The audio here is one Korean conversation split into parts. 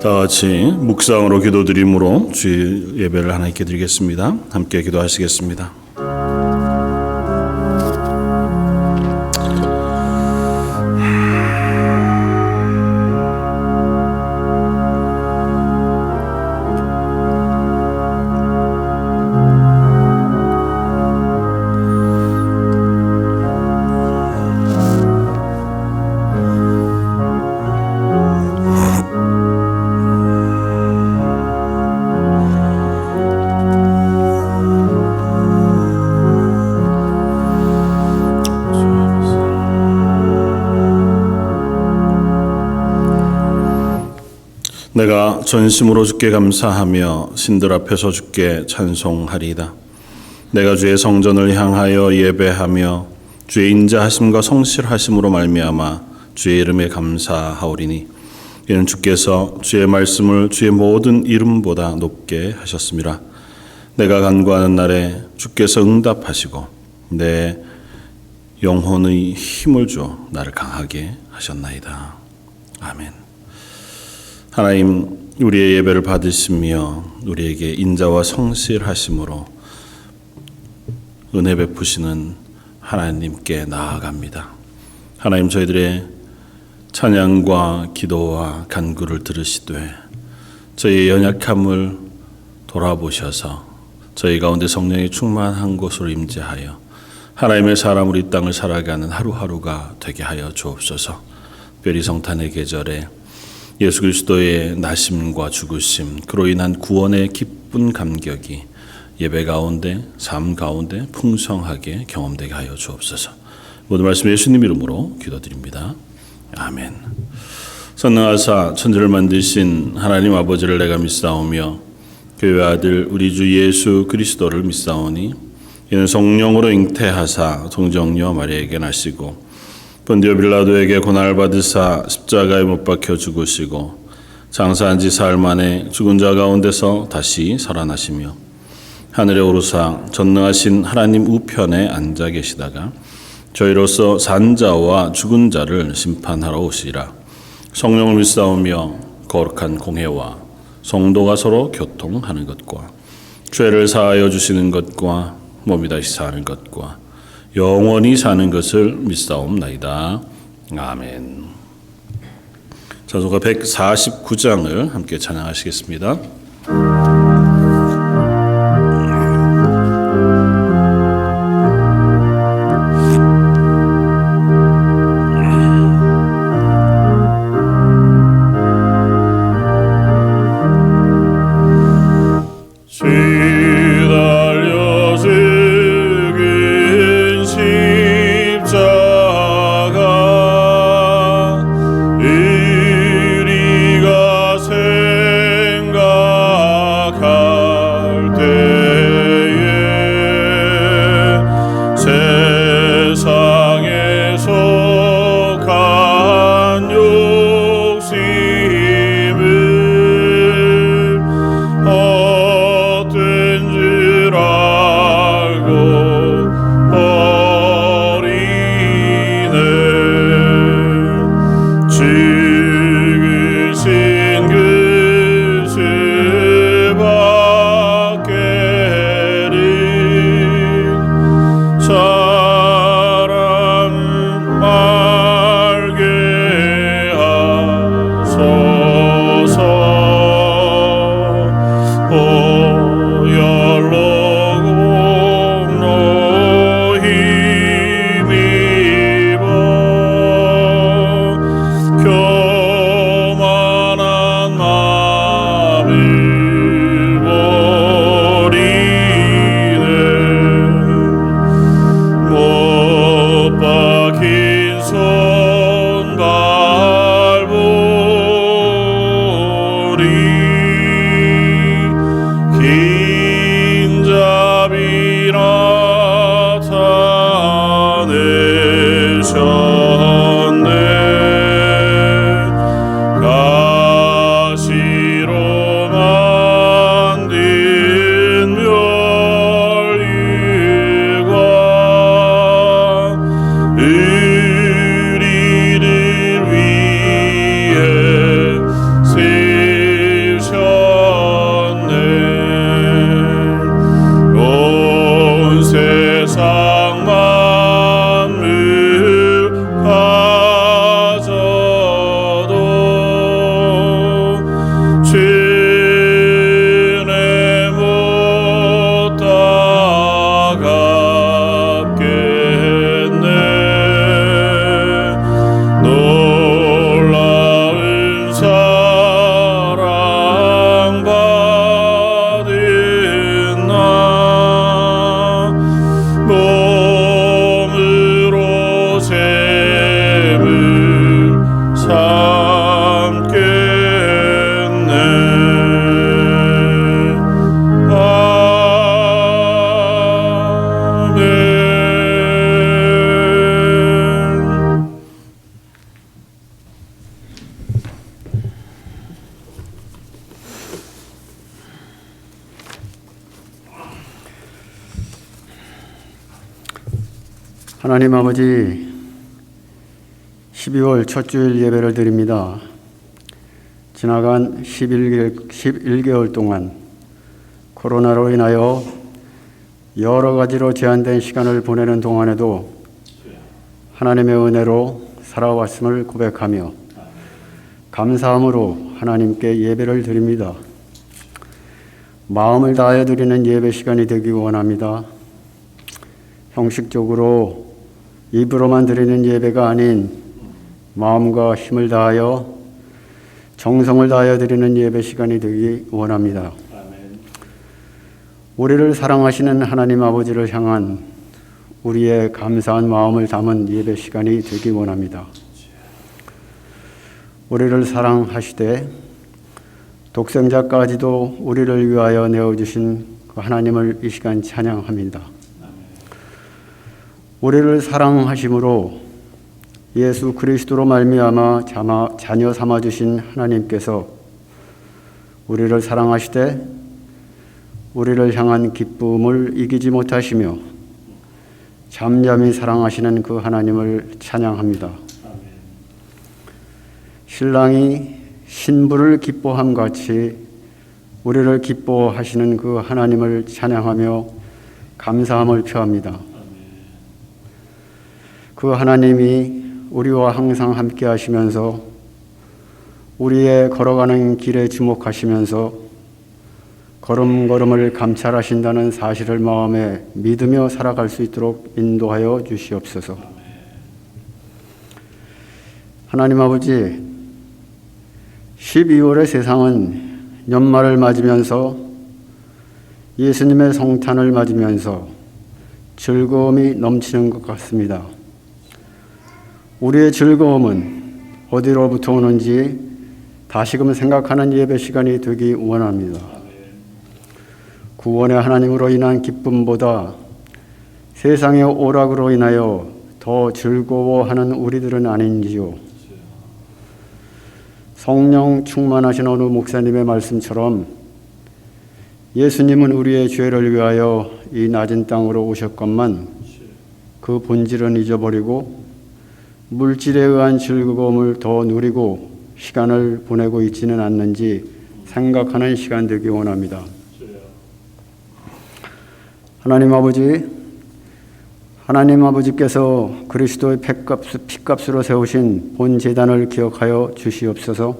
다 같이 묵상으로 기도드림으로 주일 예배를 하나님께 드리겠습니다. 함께 기도하시겠습니다. 내가 전심으로 주께 감사하며 신들 앞에서 주께 찬송하리이다. 내가 주의 성전을 향하여 예배하며 주의 인자하심과 성실하심으로 말미암아 주의 이름에 감사하오리니 이는 주께서 주의 말씀을 주의 모든 이름보다 높게 하셨습니다. 내가 간구하는 날에 주께서 응답하시고 내 영혼의 힘을 주어 나를 강하게 하셨나이다. 아멘. 하나님, 우리의 예배를 받으시며 우리에게 인자와 성실하심으로 은혜 베푸시는 하나님께 나아갑니다. 하나님, 저희들의 찬양과 기도와 간구를 들으시되 저희의 연약함을 돌아보셔서 저희 가운데 성령이 충만한 곳으로 임재하여 하나님의 사람으로 이 땅을 살아가는 하루하루가 되게 하여 주옵소서. 특별히 성탄의 계절에 예수 그리스도의 나심과 죽으심, 그로 인한 구원의 기쁜 감격이 예배 가운데, 삶 가운데 풍성하게 경험되게 하여 주옵소서. 모든 말씀 예수님 이름으로 기도드립니다. 아멘. 선능하사 천지를 만드신 하나님 아버지를 내가 믿사오며 그의 아들 우리 주 예수 그리스도를 믿사오니 이는 성령으로 잉태하사 동정녀 마리아에게 나시고 본디오 빌라도에게 고난을 받으사 십자가에 못 박혀 죽으시고 장사한 지 사흘 만에 죽은 자 가운데서 다시 살아나시며 하늘에 오르사 전능하신 하나님 우편에 앉아 계시다가 저희로서 산 자와 죽은 자를 심판하러 오시리라. 성령을 믿사오며 거룩한 공회와 성도가 서로 교통하는 것과 죄를 사하여 주시는 것과 몸이 다시 사는 것과 영원히 사는 것을 믿사옵나이다. 아멘. 찬송가 149장을 함께 찬양하시겠습니다. 하나님 아버지, 12월 첫 주일 예배를 드립니다. 지나간 11개월 동안 코로나로 인하여 여러 가지로 제한된 시간을 보내는 동안에도 하나님의 은혜로 살아왔음을 고백하며 감사함으로 하나님께 예배를 드립니다. 마음을 다하여 드리는 예배 시간이 되기 원합니다. 형식적으로 입으로만 드리는 예배가 아닌 마음과 힘을 다하여 정성을 다하여 드리는 예배 시간이 되기 원합니다. 우리를 사랑하시는 하나님 아버지를 향한 우리의 감사한 마음을 담은 예배 시간이 되기 원합니다. 우리를 사랑하시되 독생자까지도 우리를 위하여 내어주신 그 하나님을 이 시간 찬양합니다. 우리를 사랑하심으로 예수 그리스도로 말미암아 자녀 삼아 주신 하나님께서 우리를 사랑하시되 우리를 향한 기쁨을 이기지 못하시며 잠잠히 사랑하시는 그 하나님을 찬양합니다. 신랑이 신부를 기뻐함 같이 우리를 기뻐하시는 그 하나님을 찬양하며 감사함을 표합니다. 그 하나님이 우리와 항상 함께 하시면서 우리의 걸어가는 길에 주목하시면서 걸음걸음을 감찰하신다는 사실을 마음에 믿으며 살아갈 수 있도록 인도하여 주시옵소서. 하나님 아버지, 12월의 세상은 연말을 맞으면서 예수님의 성탄을 맞으면서 즐거움이 넘치는 것 같습니다. 우리의 즐거움은 어디로부터 오는지 다시금 생각하는 예배 시간이 되기 원합니다. 구원의 하나님으로 인한 기쁨보다 세상의 오락으로 인하여 더 즐거워하는 우리들은 아닌지요. 성령 충만하신 어느 목사님의 말씀처럼 예수님은 우리의 죄를 위하여 이 낮은 땅으로 오셨건만 그 본질은 잊어버리고 물질에 의한 즐거움을 더 누리고 시간을 보내고 있지는 않는지 생각하는 시간 되기 원합니다. 하나님 아버지께서 그리스도의 핏값으로 세우신 본 제단을 기억하여 주시옵소서.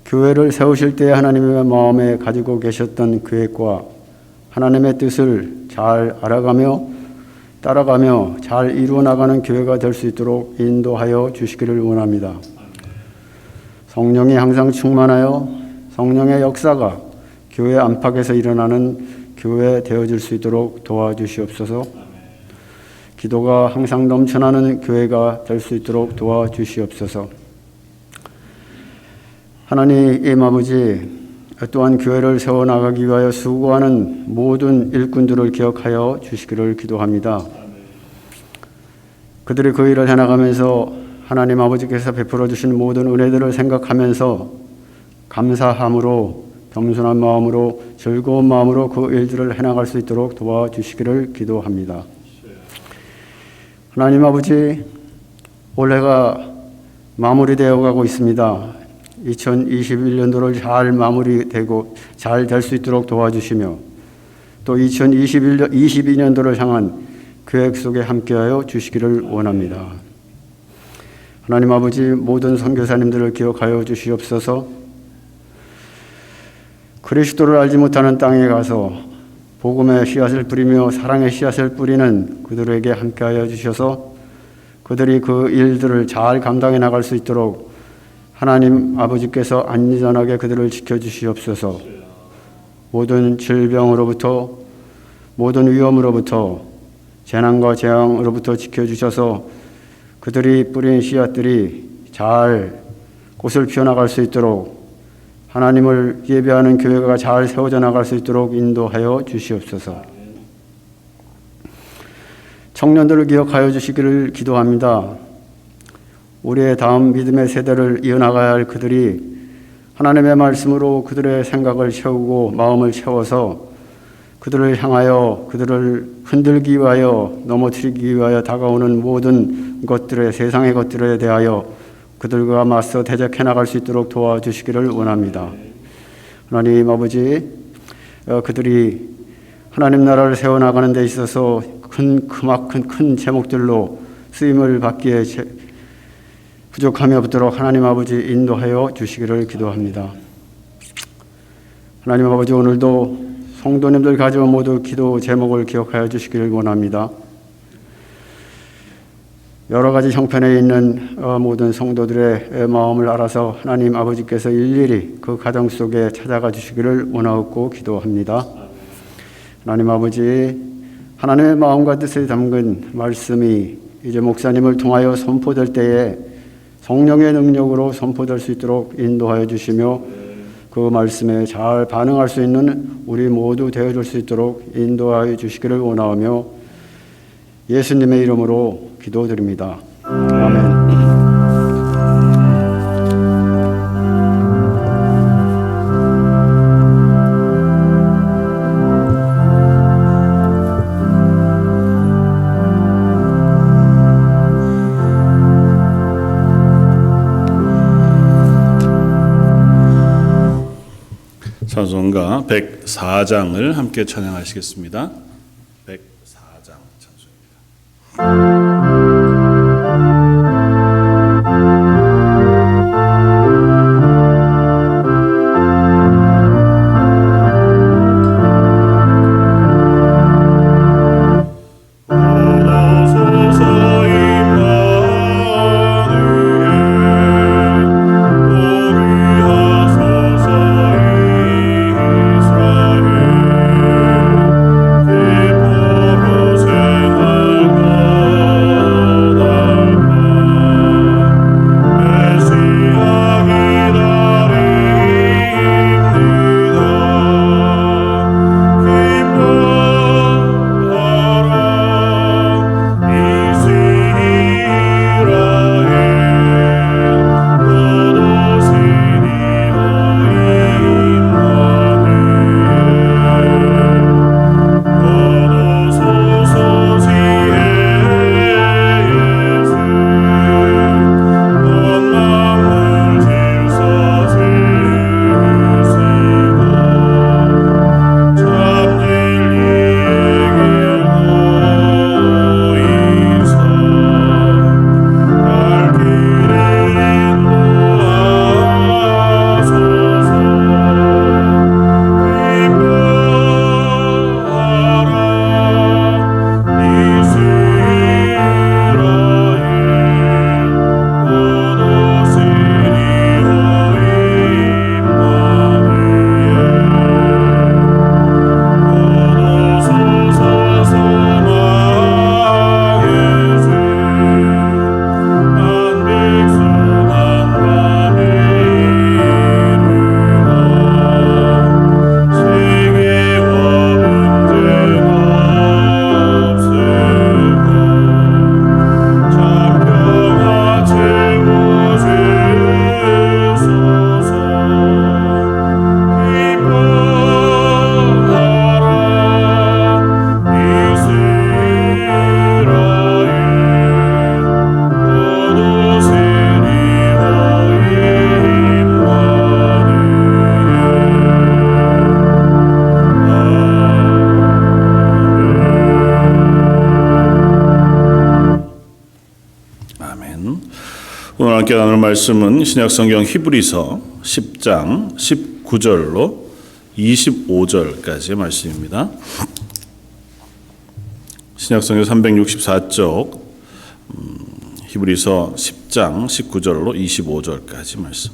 교회를 세우실 때 하나님의 마음에 가지고 계셨던 계획과 하나님의 뜻을 잘 알아가며 따라가며 잘 이루어나가는 교회가 될 수 있도록 인도하여 주시기를 원합니다. 성령이 항상 충만하여 성령의 역사가 교회 안팎에서 일어나는 교회 되어질 수 있도록 도와주시옵소서. 기도가 항상 넘쳐나는 교회가 될 수 있도록 도와주시옵소서. 하나님 아버지, 또한 교회를 세워나가기 위하여 수고하는 모든 일꾼들을 기억하여 주시기를 기도합니다. 그들이 그 일을 해나가면서 하나님 아버지께서 베풀어 주신 모든 은혜들을 생각하면서 감사함으로 겸손한 마음으로 즐거운 마음으로 그 일들을 해나갈 수 있도록 도와주시기를 기도합니다. 하나님 아버지, 올해가 마무리되어 가고 있습니다. 2021년도를 잘 마무리되고 잘 될 수 있도록 도와주시며 또 2022년도를 향한 계획 속에 함께하여 주시기를 원합니다. 하나님 아버지, 모든 선교사님들을 기억하여 주시옵소서. 그리스도를 알지 못하는 땅에 가서 복음의 씨앗을 뿌리며 사랑의 씨앗을 뿌리는 그들에게 함께하여 주셔서 그들이 그 일들을 잘 감당해 나갈 수 있도록 하나님 아버지께서 안전하게 그들을 지켜주시옵소서. 모든 질병으로부터 모든 위험으로부터 재난과 재앙으로부터 지켜주셔서 그들이 뿌린 씨앗들이 잘 꽃을 피워나갈 수 있도록 하나님을 예배하는 교회가 잘 세워져 나갈 수 있도록 인도하여 주시옵소서. 청년들을 기억하여 주시기를 기도합니다. 우리의 다음 믿음의 세대를 이어나가야 할 그들이 하나님의 말씀으로 그들의 생각을 채우고 마음을 채워서 그들을 향하여 그들을 흔들기 위하여 넘어뜨리기 위하여 다가오는 모든 것들의 세상의 것들에 대하여 그들과 맞서 대적해 나갈 수 있도록 도와주시기를 원합니다. 하나님 아버지, 그들이 하나님 나라를 세워나가는 데 있어서 크나큰 큰 제목들로 쓰임을 받기에 부족함이 없도록 하나님 아버지 인도하여 주시기를 기도합니다. 하나님 아버지, 오늘도 성도님들 가지고 모두 기도 제목을 기억하여 주시기를 원합니다. 여러 가지 형편에 있는 모든 성도들의 마음을 알아서 하나님 아버지께서 일일이 그 가정 속에 찾아가 주시기를 원하옵고 기도합니다. 하나님 아버지, 하나님의 마음과 뜻을 담근 말씀이 이제 목사님을 통하여 선포될 때에 성령의 능력으로 선포될 수 있도록 인도하여 주시며 그 말씀에 잘 반응할 수 있는 우리 모두 되어줄 수 있도록 인도하여 주시기를 원하오며 예수님의 이름으로 기도드립니다. 아멘. 찬송가 104장을 함께 찬양하시겠습니다. 104장 찬송입니다. 오늘 함께 나눌 말씀은 신약성경 히브리서 10장 19절로 25절까지의 말씀입니다. 신약성경 364쪽 히브리서 10장 19절로 25절까지 말씀.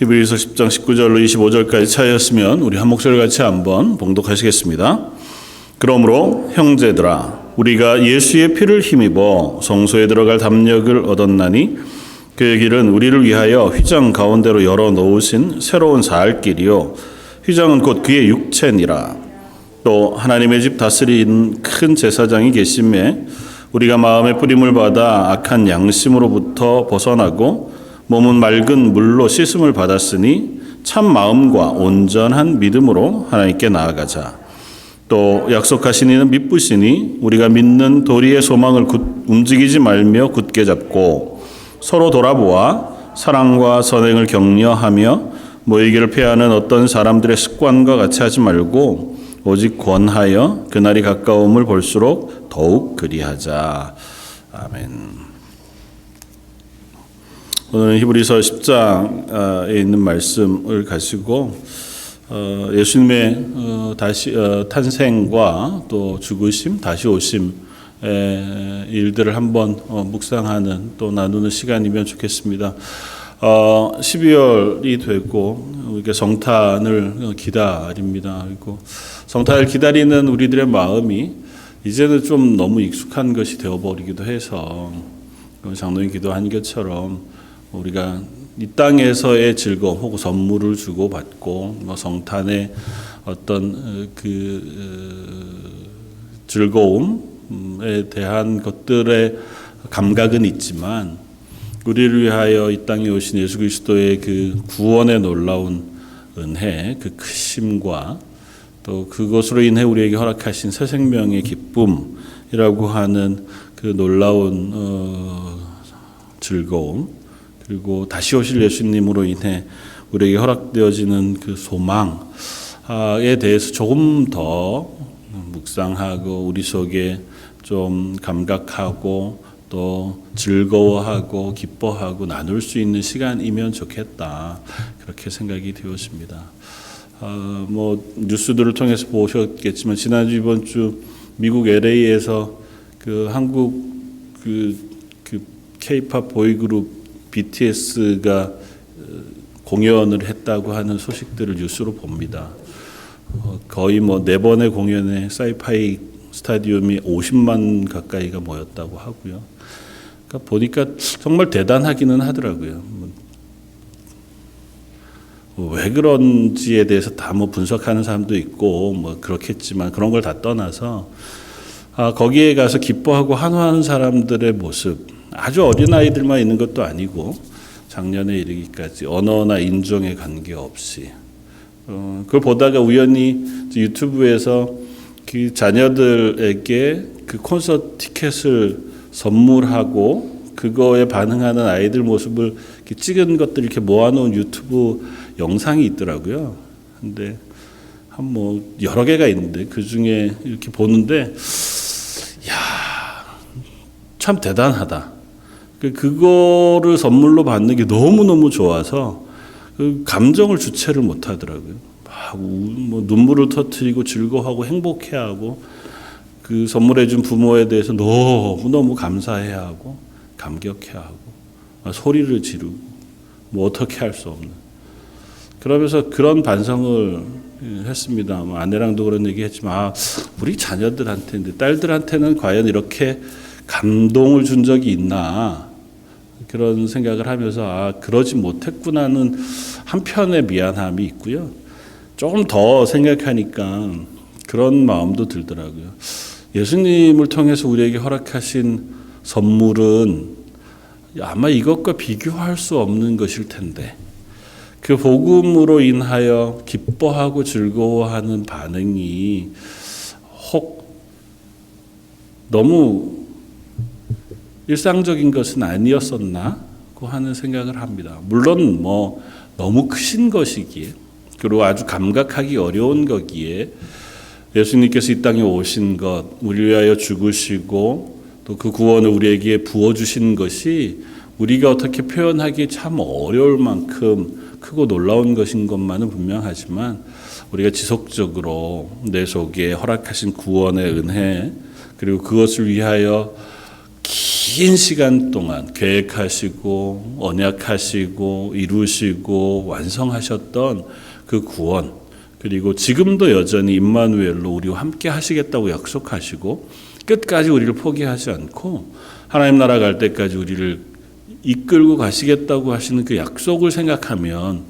히브리서 10장 19절로 25절까지 차이였으면 우리 한 목소리 같이 한번 봉독하시겠습니다. 그러므로 형제들아, 우리가 예수의 피를 힘입어 성소에 들어갈 담력을 얻었나니 그의 길은 우리를 위하여 휘장 가운데로 열어 놓으신 새로운 살 길이요 휘장은 곧 그의 육체니라. 또 하나님의 집 다스리는 큰 제사장이 계심에 우리가 마음의 뿌림을 받아 악한 양심으로부터 벗어나고 몸은 맑은 물로 씻음을 받았으니 참 마음과 온전한 믿음으로 하나님께 나아가자. 또 약속하신 이는 미쁘시니 우리가 믿는 도리의 소망을 움직이지 말며 굳게 잡고 서로 돌아보아 사랑과 선행을 격려하며 모이기를 피하는 어떤 사람들의 습관과 같이 하지 말고 오직 권하여 그날이 가까움을 볼수록 더욱 그리하자. 아멘. 오늘은 히브리서 10장에 있는 말씀을 가지고 예수님의 탄생과 또 죽으심, 다시 오심 일들을 한번 묵상하는 또 나누는 시간이면 좋겠습니다. 12월이 되고 우리가 성탄을 기다립니다. 그리고 성탄을 기다리는 우리들의 마음이 이제는 좀 너무 익숙한 것이 되어버리기도 해서 장로님 기도한 것처럼 우리가 이 땅에서의 즐거움 혹은 선물을 주고 받고 성탄의 어떤 즐거움에 대한 것들의 감각은 있지만 우리를 위하여 이 땅에 오신 예수 그리스도의 그 구원의 놀라운 은혜, 그 크심과 또 그것으로 인해 우리에게 허락하신 새 생명의 기쁨이라고 하는 그 놀라운 즐거움, 그리고 다시 오실 예수님으로 인해 우리에게 허락되어지는 그 소망에 대해서 조금 더 묵상하고 우리 속에 좀 감각하고 또 즐거워하고 기뻐하고 나눌 수 있는 시간이면 좋겠다, 그렇게 생각이 되었습니다. 뉴스들을 통해서 보셨겠지만 지난주 이번 주 미국 LA에서 그 한국 그 K-팝 보이그룹 BTS가 공연을 했다고 하는 소식들을 뉴스로 봅니다. 거의 4번의 공연에 사이파이 스타디움이 50만 가까이가 모였다고 하고요. 그러니까 보니까 정말 대단하기는 하더라고요. 왜 그런지에 대해서 다 분석하는 사람도 있고 그렇겠지만 그런 걸 다 떠나서 거기에 가서 기뻐하고 환호하는 사람들의 모습, 아주 어린 아이들만 있는 것도 아니고 작년에 이르기까지 언어나 인종에 관계없이 그걸 보다가 우연히 유튜브에서 그 자녀들에게 그 콘서트 티켓을 선물하고 그거에 반응하는 아이들 모습을 이렇게 찍은 것들 이렇게 모아놓은 유튜브 영상이 있더라고요. 근데 여러 개가 있는데 그 중에 이렇게 보는데 참 대단하다. 그거를 선물로 받는 게 너무너무 좋아서 그 감정을 주체를 못 하더라고요. 막 눈물을 터뜨리고 즐거워하고 행복해하고 그 선물해준 부모에 대해서 너무너무 감사해하고 감격해하고 소리를 지르고 어떻게 할 수 없는, 그러면서 그런 반성을 했습니다. 아내랑도 그런 얘기 했지만 우리 자녀들한테, 딸들한테는 과연 이렇게 감동을 준 적이 있나, 그런 생각을 하면서 그러지 못했구나는 한편의 미안함이 있고요. 조금 더 생각하니까 그런 마음도 들더라고요. 예수님을 통해서 우리에게 허락하신 선물은 아마 이것과 비교할 수 없는 것일 텐데 그 복음으로 인하여 기뻐하고 즐거워하는 반응이 혹 너무 일상적인 것은 아니었었나고 하는 생각을 합니다. 물론 너무 크신 것이기에, 그리고 아주 감각하기 어려운 거기에 예수님께서 이 땅에 오신 것, 우리 위하여 죽으시고 또 그 구원을 우리에게 부어주신 것이 우리가 어떻게 표현하기 참 어려울 만큼 크고 놀라운 것인 것만은 분명하지만 우리가 지속적으로 내 속에 허락하신 구원의 은혜, 그리고 그것을 위하여 긴 시간 동안 계획하시고 언약하시고 이루시고 완성하셨던 그 구원, 그리고 지금도 여전히 임마누엘로 우리와 함께 하시겠다고 약속하시고 끝까지 우리를 포기하지 않고 하나님 나라 갈 때까지 우리를 이끌고 가시겠다고 하시는 그 약속을 생각하면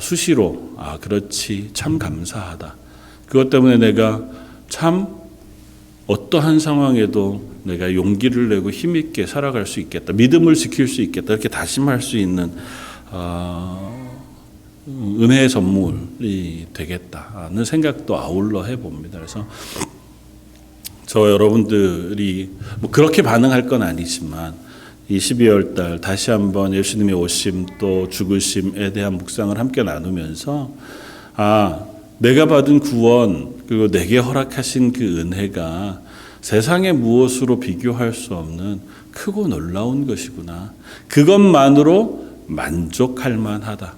수시로 그렇지 참 감사하다, 그것 때문에 내가 참 어떠한 상황에도 내가 용기를 내고 힘있게 살아갈 수 있겠다. 믿음을 지킬 수 있겠다. 이렇게 다짐할 수 있는 은혜의 선물이 되겠다는 생각도 아울러 해봅니다. 그래서 저 여러분들이 뭐 그렇게 반응할 건 아니지만 이 12월 달 다시 한번 예수님의 오심 또 죽으심에 대한 묵상을 함께 나누면서 내가 받은 구원 그리고 내게 허락하신 그 은혜가 세상의 무엇으로 비교할 수 없는 크고 놀라운 것이구나. 그것만으로 만족할 만하다.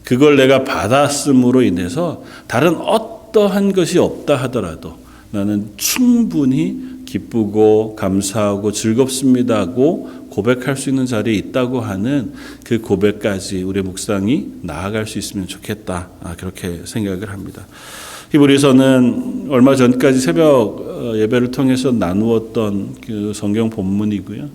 그걸 내가 받았음으로 인해서 다른 어떠한 것이 없다 하더라도 나는 충분히 기쁘고 감사하고 즐겁습니다고 고백할 수 있는 자리에 있다고 하는 그 고백까지 우리의 묵상이 나아갈 수 있으면 좋겠다. 그렇게 생각을 합니다. 히브리서는 얼마 전까지 새벽 예배를 통해서 나누었던 그 성경 본문이고요.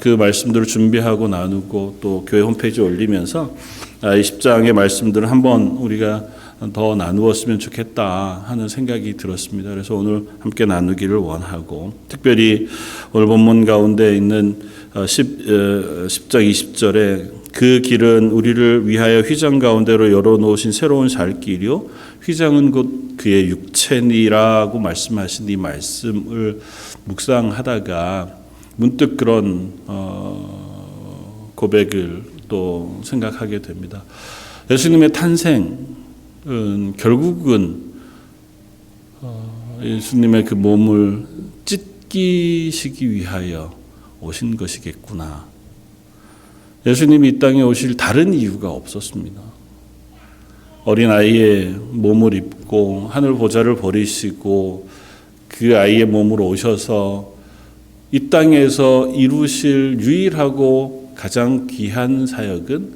그 말씀들을 준비하고 나누고 또 교회 홈페이지에 올리면서 이 10장의 말씀들을 한번 우리가 더 나누었으면 좋겠다 하는 생각이 들었습니다. 그래서 오늘 함께 나누기를 원하고 특별히 오늘 본문 가운데 있는 10장 20절에 그 길은 우리를 위하여 휘장 가운데로 열어놓으신 새로운 살 길이요 휘장은 곧 그의 육체니라고 말씀하신 이 말씀을 묵상하다가 문득 그런 고백을 또 생각하게 됩니다. 예수님의 탄생은 결국은 예수님의 그 몸을 찢기시기 위하여 오신 것이겠구나. 예수님이 이 땅에 오실 다른 이유가 없었습니다. 어린 아이의 몸을 입고 하늘 보좌를 버리시고 그 아이의 몸으로 오셔서 이 땅에서 이루실 유일하고 가장 귀한 사역은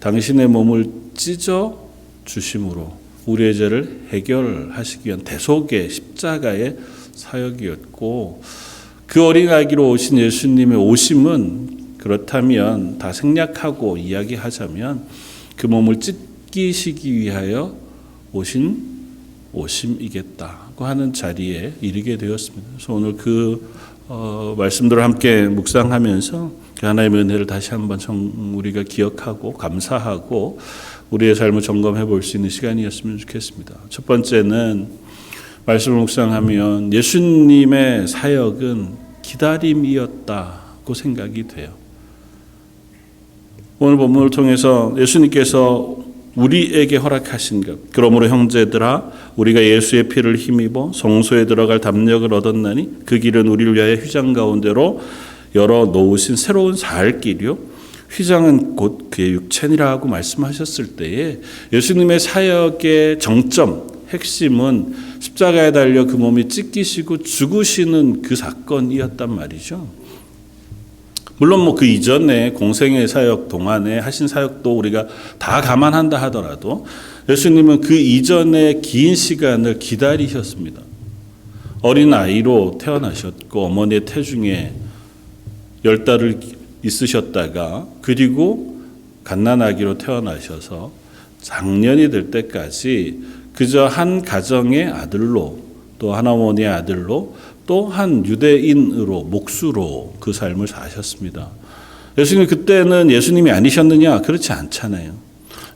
당신의 몸을 찢어 주심으로 우리의 죄를 해결하시기 위한 대속의 십자가의 사역이었고 그 어린 아기로 오신 예수님의 오심은 그렇다면 다 생략하고 이야기하자면 그 몸을 찢기시기 위하여 오신 오심이겠다고 하는 자리에 이르게 되었습니다. 그래서 오늘 그 말씀들을 함께 묵상하면서 그 하나님의 은혜를 다시 한번 우리가 기억하고 감사하고 우리의 삶을 점검해 볼 수 있는 시간이었으면 좋겠습니다. 첫 번째는 말씀을 묵상하면 예수님의 사역은 기다림이었다고 생각이 돼요. 오늘 본문을 통해서 예수님께서 우리에게 허락하신 것, 그러므로 형제들아 우리가 예수의 피를 힘입어 성소에 들어갈 담력을 얻었나니 그 길은 우리를 위하여 휘장 가운데로 열어 놓으신 새로운 살 길이요 휘장은 곧 그의 육체니라고 말씀하셨을 때에 예수님의 사역의 정점, 핵심은 십자가에 달려 그 몸이 찢기시고 죽으시는 그 사건이었단 말이죠. 물론 뭐 그 이전에 공생의 사역 동안에 하신 사역도 우리가 다 감안한다 하더라도 예수님은 그 이전에 긴 시간을 기다리셨습니다. 어린 아이로 태어나셨고 어머니의 태중에 10달을 있으셨다가 그리고 갓난아기로 태어나셔서 장년이 될 때까지 그저 한 가정의 아들로 또 한 어머니의 아들로 또 한 유대인으로 목수로 그 삶을 사셨습니다. 예수님 그때는 예수님이 아니셨느냐? 그렇지 않잖아요.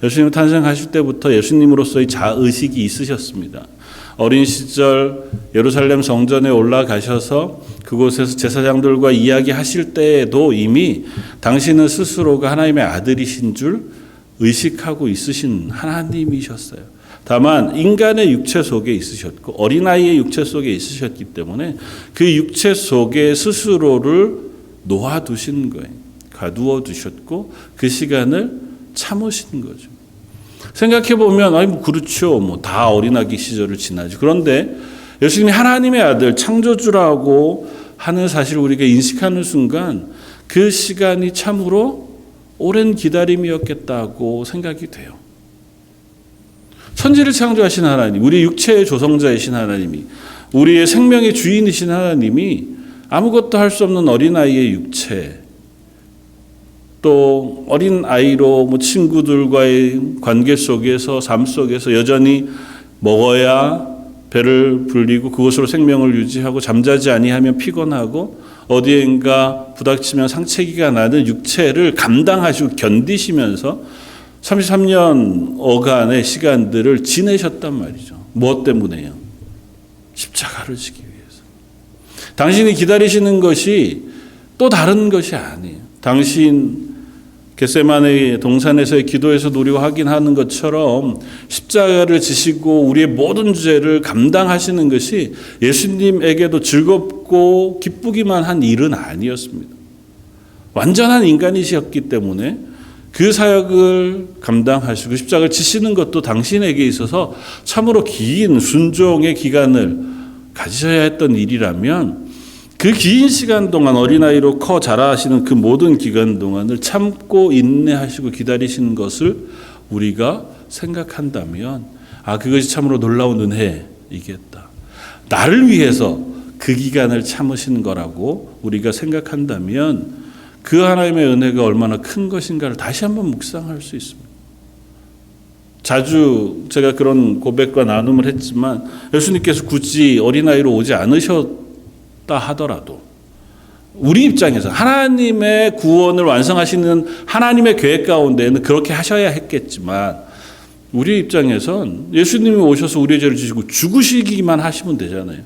예수님 탄생하실 때부터 예수님으로서의 자의식이 있으셨습니다. 어린 시절 예루살렘 성전에 올라가셔서 그곳에서 제사장들과 이야기하실 때에도 이미 당신은 스스로가 하나님의 아들이신 줄 의식하고 있으신 하나님이셨어요. 다만 인간의 육체 속에 있으셨고 어린아이의 육체 속에 있으셨기 때문에 그 육체 속에 스스로를 놓아두신 거예요. 가두어 두셨고 그 시간을 참으신 거죠. 생각해보면 아니 뭐 그렇죠. 뭐 다 어린아기 시절을 지나죠. 그런데 예수님이 하나님의 아들 창조주라고 하는 사실을 우리가 인식하는 순간 그 시간이 참으로 오랜 기다림이었겠다고 생각이 돼요. 천지를 창조하신 하나님, 우리 육체의 조성자이신 하나님이 우리의 생명의 주인이신 하나님이 아무것도 할 수 없는 어린아이의 육체 또 어린아이로 뭐 친구들과의 관계 속에서 삶 속에서 여전히 먹어야 배를 불리고 그것으로 생명을 유지하고 잠자지 아니하면 피곤하고 어디엔가 부닥치면 상체기가 나는 육체를 감당하시고 견디시면서 33년 어간의 시간들을 지내셨단 말이죠. 무엇 때문에요? 십자가를 지기 위해서. 당신이 기다리시는 것이 또 다른 것이 아니에요. 당신 겟세마네 동산에서의 기도에서 노리고 확인하는 것처럼 십자가를 지시고 우리의 모든 죄를 감당하시는 것이 예수님에게도 즐겁고 기쁘기만 한 일은 아니었습니다. 완전한 인간이셨기 때문에 그 사역을 감당하시고 십자가를 지시는 것도 당신에게 있어서 참으로 긴 순종의 기간을 가지셔야 했던 일이라면 그 긴 시간 동안 어린아이로 커 자라시는 그 모든 기간 동안을 참고 인내하시고 기다리시는 것을 우리가 생각한다면 그것이 참으로 놀라운 은혜이겠다. 나를 위해서 그 기간을 참으시는 거라고 우리가 생각한다면 그 하나님의 은혜가 얼마나 큰 것인가를 다시 한번 묵상할 수 있습니다. 자주 제가 그런 고백과 나눔을 했지만 예수님께서 굳이 어린아이로 오지 않으셨다 하더라도 우리 입장에서 하나님의 구원을 완성하시는 하나님의 계획 가운데는 그렇게 하셔야 했겠지만 우리 입장에선 예수님이 오셔서 우리의 죄를 지시고 죽으시기만 하시면 되잖아요.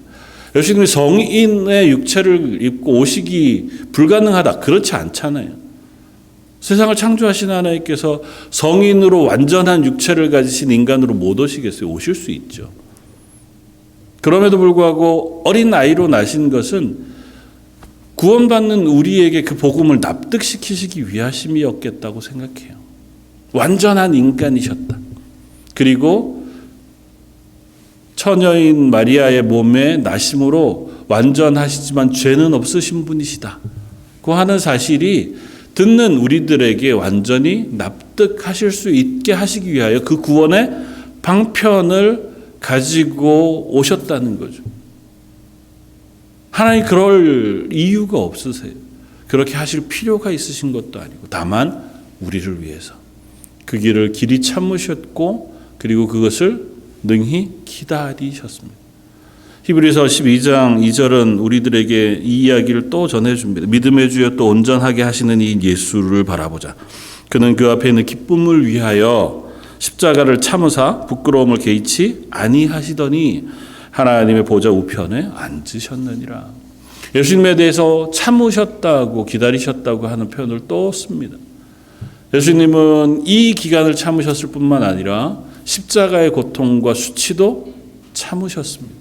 예수님이 성인의 육체를 입고 오시기 불가능하다. 그렇지 않잖아요. 세상을 창조하신 하나님께서 성인으로 완전한 육체를 가지신 인간으로 못 오시겠어요? 오실 수 있죠. 그럼에도 불구하고 어린 아이로 나신 것은 구원받는 우리에게 그 복음을 납득시키시기 위하심이었겠다고 생각해요. 완전한 인간이셨다. 그리고 처녀인 마리아의 몸에 나심으로 완전하시지만 죄는 없으신 분이시다. 그 하는 사실이 듣는 우리들에게 완전히 납득하실 수 있게 하시기 위하여 그 구원의 방편을 가지고 오셨다는 거죠. 하나님 그럴 이유가 없으세요. 그렇게 하실 필요가 있으신 것도 아니고 다만 우리를 위해서 그 길을 길이 참으셨고 그리고 그것을 능히 기다리셨습니다. 히브리서 12장 2절은 우리들에게 이 이야기를 또 전해줍니다. 믿음의 주여 또 온전하게 하시는 이 예수를 바라보자. 그는 그 앞에 있는 기쁨을 위하여 십자가를 참으사 부끄러움을 개의치 아니하시더니 하나님의 보좌 우편에 앉으셨느니라. 예수님에 대해서 참으셨다고 기다리셨다고 하는 표현을 또 씁니다. 예수님은 이 기간을 참으셨을 뿐만 아니라 십자가의 고통과 수치도 참으셨습니다.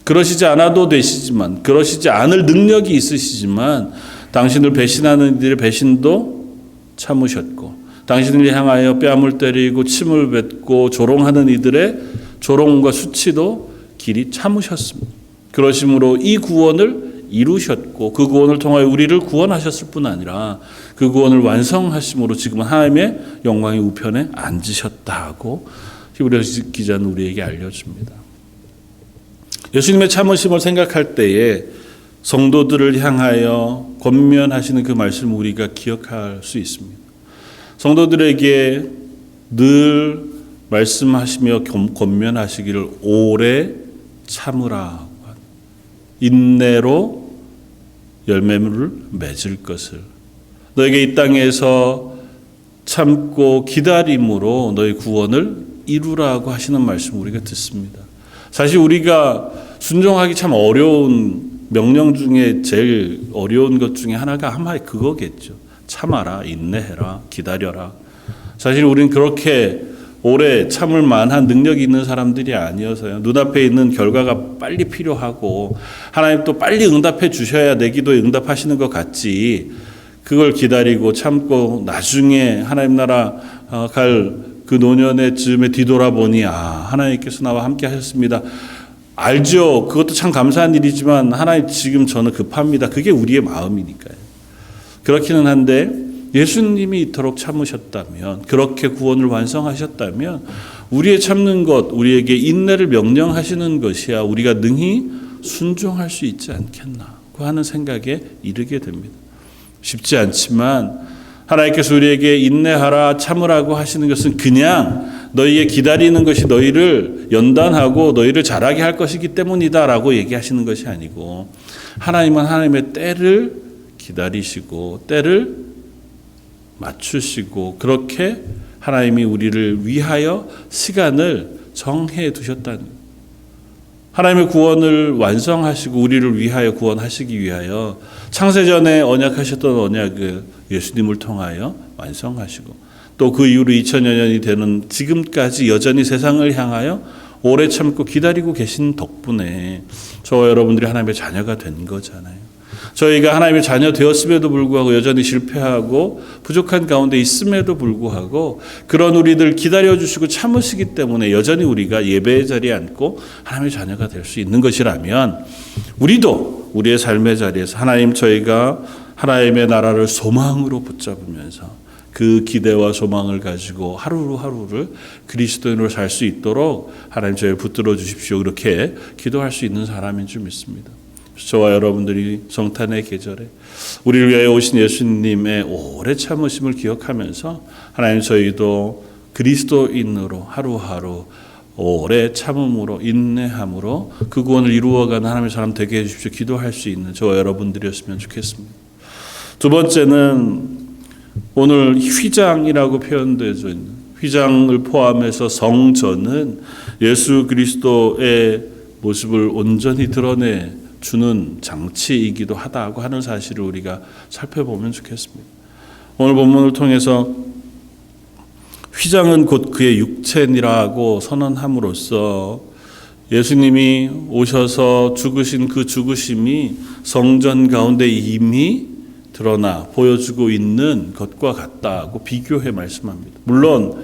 그러시지 않아도 되시지만 그러시지 않을 능력이 있으시지만 당신을 배신하는 이들의 배신도 참으셨고 당신을 향하여 뺨을 때리고 침을 뱉고 조롱하는 이들의 조롱과 수치도 길이 참으셨습니다. 그러심으로 이 구원을 이루셨고 그 구원을 통하여 우리를 구원하셨을 뿐 아니라 그 구원을 완성하심으로 지금은 하나님의 영광의 우편에 앉으셨다고 히브리서 기자는 우리에게 알려줍니다. 예수님의 참으심을 생각할 때에 성도들을 향하여 권면하시는 그 말씀을 우리가 기억할 수 있습니다. 성도들에게 늘 말씀하시며 권면하시기를 오래 참으라. 인내로 열매를 맺을 것을. 너에게 이 땅에서 참고 기다림으로 너의 구원을 이루라고 하시는 말씀을 우리가 듣습니다. 사실 우리가 순종하기 참 어려운 명령 중에 제일 어려운 것 중에 하나가 아마 그거겠죠. 참아라, 인내해라, 기다려라. 사실 우리는 그렇게 오래 참을 만한 능력이 있는 사람들이 아니어서요. 눈앞에 있는 결과가 빨리 필요하고 하나님 또 빨리 응답해 주셔야 내 기도에 응답하시는 것 같지. 그걸 기다리고 참고 나중에 하나님 나라 갈 그 노년의 즈음에 뒤돌아보니 하나님께서 나와 함께 하셨습니다. 알죠. 그것도 참 감사한 일이지만 하나님 지금 저는 급합니다. 그게 우리의 마음이니까요. 그렇기는 한데 예수님이 이토록 참으셨다면 그렇게 구원을 완성하셨다면 우리의 참는 것 우리에게 인내를 명령하시는 것이야 우리가 능히 순종할 수 있지 않겠나 하는 생각에 이르게 됩니다. 쉽지 않지만 하나님께서 우리에게 인내하라 참으라고 하시는 것은 그냥 너희의 기다리는 것이 너희를 연단하고 너희를 자라게 할 것이기 때문이다라고 얘기하시는 것이 아니고 하나님은 하나님의 때를 기다리시고 때를 맞추시고 그렇게 하나님이 우리를 위하여 시간을 정해 두셨다는 거예요. 하나님의 구원을 완성하시고 우리를 위하여 구원하시기 위하여 창세전에 언약하셨던 언약을 예수님을 통하여 완성하시고 또 그 이후로 2000여 년이 되는 지금까지 여전히 세상을 향하여 오래 참고 기다리고 계신 덕분에 저와 여러분들이 하나님의 자녀가 된 거잖아요. 저희가 하나님의 자녀 되었음에도 불구하고 여전히 실패하고 부족한 가운데 있음에도 불구하고 그런 우리들 기다려주시고 참으시기 때문에 여전히 우리가 예배의 자리에 앉고 하나님의 자녀가 될 수 있는 것이라면 우리도 우리의 삶의 자리에서 하나님 저희가 하나님의 나라를 소망으로 붙잡으면서 그 기대와 소망을 가지고 하루하루를 그리스도인으로 살 수 있도록 하나님 저희를 붙들어 주십시오. 그렇게 기도할 수 있는 사람인 줄 믿습니다. 저와 여러분들이 성탄의 계절에 우리를 위하여 오신 예수님의 오래 참으심을 기억하면서 하나님 저희도 그리스도인으로 하루하루 오래 참음으로 인내함으로 그 구원을 이루어가는 하나님의 사람 되게 해주십시오. 기도할 수 있는 저와 여러분들이었으면 좋겠습니다. 두 번째는 오늘 휘장이라고 표현되어져 있는 휘장을 포함해서 성전은 예수 그리스도의 모습을 온전히 드러내 주는 장치이기도 하다고 하는 사실을 우리가 살펴보면 좋겠습니다. 오늘 본문을 통해서 휘장은 곧 그의 육체니라고 선언함으로써 예수님이 오셔서 죽으신 그 죽으심이 성전 가운데 이미 드러나 보여주고 있는 것과 같다고 비교해 말씀합니다. 물론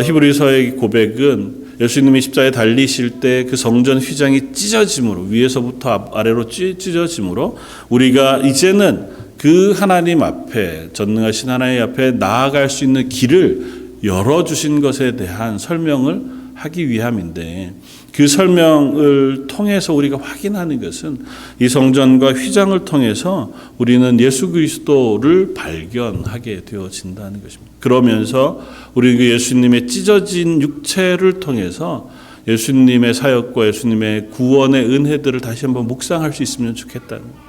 히브리서의 고백은 예수님이 십자가에 달리실 때 그 성전 휘장이 찢어짐으로 위에서부터 아래로 찢어짐으로 우리가 이제는 그 하나님 앞에 전능하신 하나님 앞에 나아갈 수 있는 길을 열어주신 것에 대한 설명을 하기 위함인데 그 설명을 통해서 우리가 확인하는 것은 이 성전과 휘장을 통해서 우리는 예수 그리스도를 발견하게 되어진다는 것입니다. 그러면서 우리 그 예수님의 찢어진 육체를 통해서 예수님의 사역과 예수님의 구원의 은혜들을 다시 한번 묵상할 수 있으면 좋겠다는 거예요.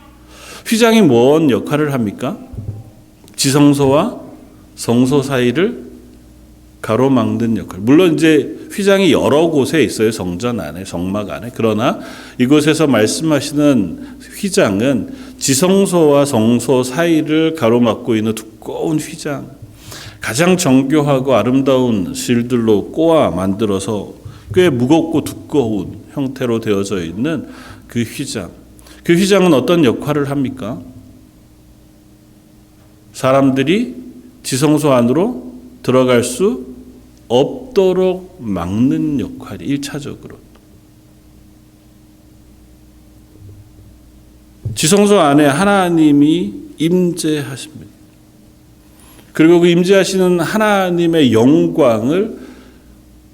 휘장이 뭔 역할을 합니까? 지성소와 성소 사이를 가로막는 역할. 물론 이제 휘장이 여러 곳에 있어요. 성전 안에, 성막 안에. 그러나 이곳에서 말씀하시는 휘장은 지성소와 성소 사이를 가로막고 있는 두꺼운 휘장. 가장 정교하고 아름다운 실들로 꼬아 만들어서 꽤 무겁고 두꺼운 형태로 되어져 있는 그 휘장. 그 휘장은 어떤 역할을 합니까? 사람들이 지성소 안으로 들어갈 수 없도록 막는 역할이 1차적으로. 지성소 안에 하나님이 임재하십니다. 그리고 그 임재하시는 하나님의 영광을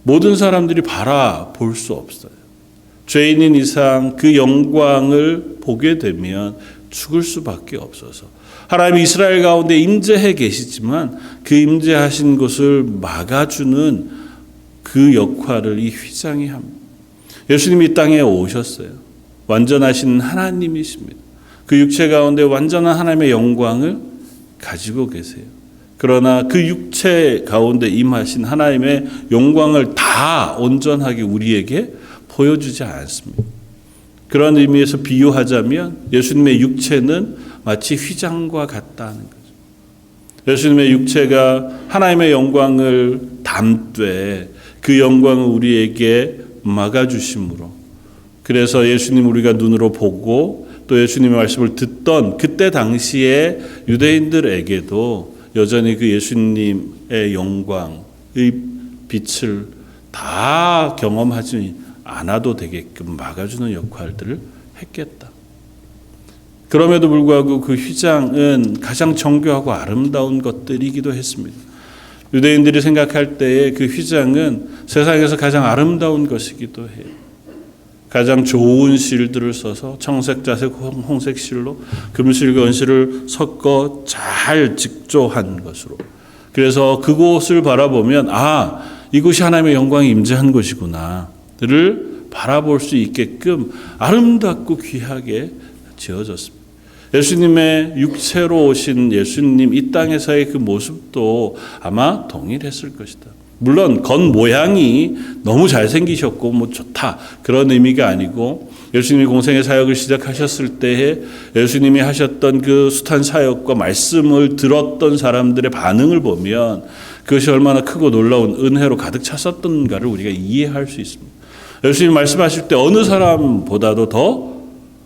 모든 사람들이 바라볼 수 없어요. 죄인인 이상 그 영광을 보게 되면 죽을 수밖에 없어서 하나님이 이스라엘 가운데 임재해 계시지만 그 임재하신 것을 막아주는 그 역할을 이 휘장이 합니다. 예수님이 이 땅에 오셨어요. 완전하신 하나님이십니다. 그 육체 가운데 완전한 하나님의 영광을 가지고 계세요. 그러나 그 육체 가운데 임하신 하나님의 영광을 다 온전하게 우리에게 보여주지 않습니다. 그런 의미에서 비유하자면 예수님의 육체는 마치 휘장과 같다는 거죠. 예수님의 육체가 하나님의 영광을 담되 그 영광을 우리에게 막아주심으로 그래서 예수님 우리가 눈으로 보고 또 예수님의 말씀을 듣던 그때 당시에 유대인들에게도 여전히 그 예수님의 영광의 빛을 다 경험하지 않아도 되게끔 막아주는 역할들을 했겠다. 그럼에도 불구하고 그 휘장은 가장 정교하고 아름다운 것들이기도 했습니다. 유대인들이 생각할 때에 그 휘장은 세상에서 가장 아름다운 것이기도 해요. 가장 좋은 실들을 써서 청색, 자색, 홍색 실로 금실과 은실을 섞어 잘 직조한 것으로. 그래서 그곳을 바라보면 이곳이 하나님의 영광이 임재한 곳이구나를 바라볼 수 있게끔 아름답고 귀하게 지어졌습니다. 예수님의 육체로 오신 예수님 이 땅에서의 그 모습도 아마 동일했을 것이다. 물론 겉모양이 너무 잘생기셨고 뭐 좋다 그런 의미가 아니고, 예수님이 공생의 사역을 시작하셨을 때에 예수님이 하셨던 그 숱한 사역과 말씀을 들었던 사람들의 반응을 보면 그것이 얼마나 크고 놀라운 은혜로 가득 찼었던가를 우리가 이해할 수 있습니다. 예수님 말씀하실 때 어느 사람보다도 더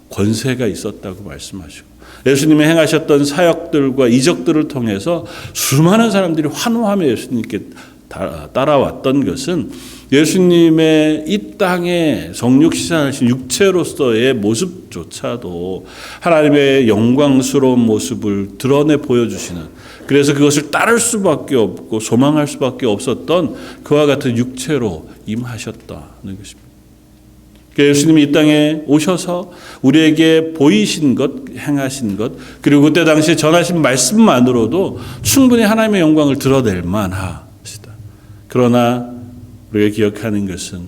권세가 있었다고 말씀하시고, 예수님이 행하셨던 사역들과 이적들을 통해서 수많은 사람들이 환호하며 예수님께 따라왔던 것은 예수님의 이 땅에 성육신하신 육체로서의 모습조차도 하나님의 영광스러운 모습을 드러내 보여주시는, 그래서 그것을 따를 수밖에 없고 소망할 수밖에 없었던 그와 같은 육체로 임하셨다는 것입니다. 예수님이 이 땅에 오셔서 우리에게 보이신 것, 행하신 것, 그리고 그때 당시에 전하신 말씀만으로도 충분히 하나님의 영광을 드러낼 만하시다. 그러나 우리가 기억하는 것은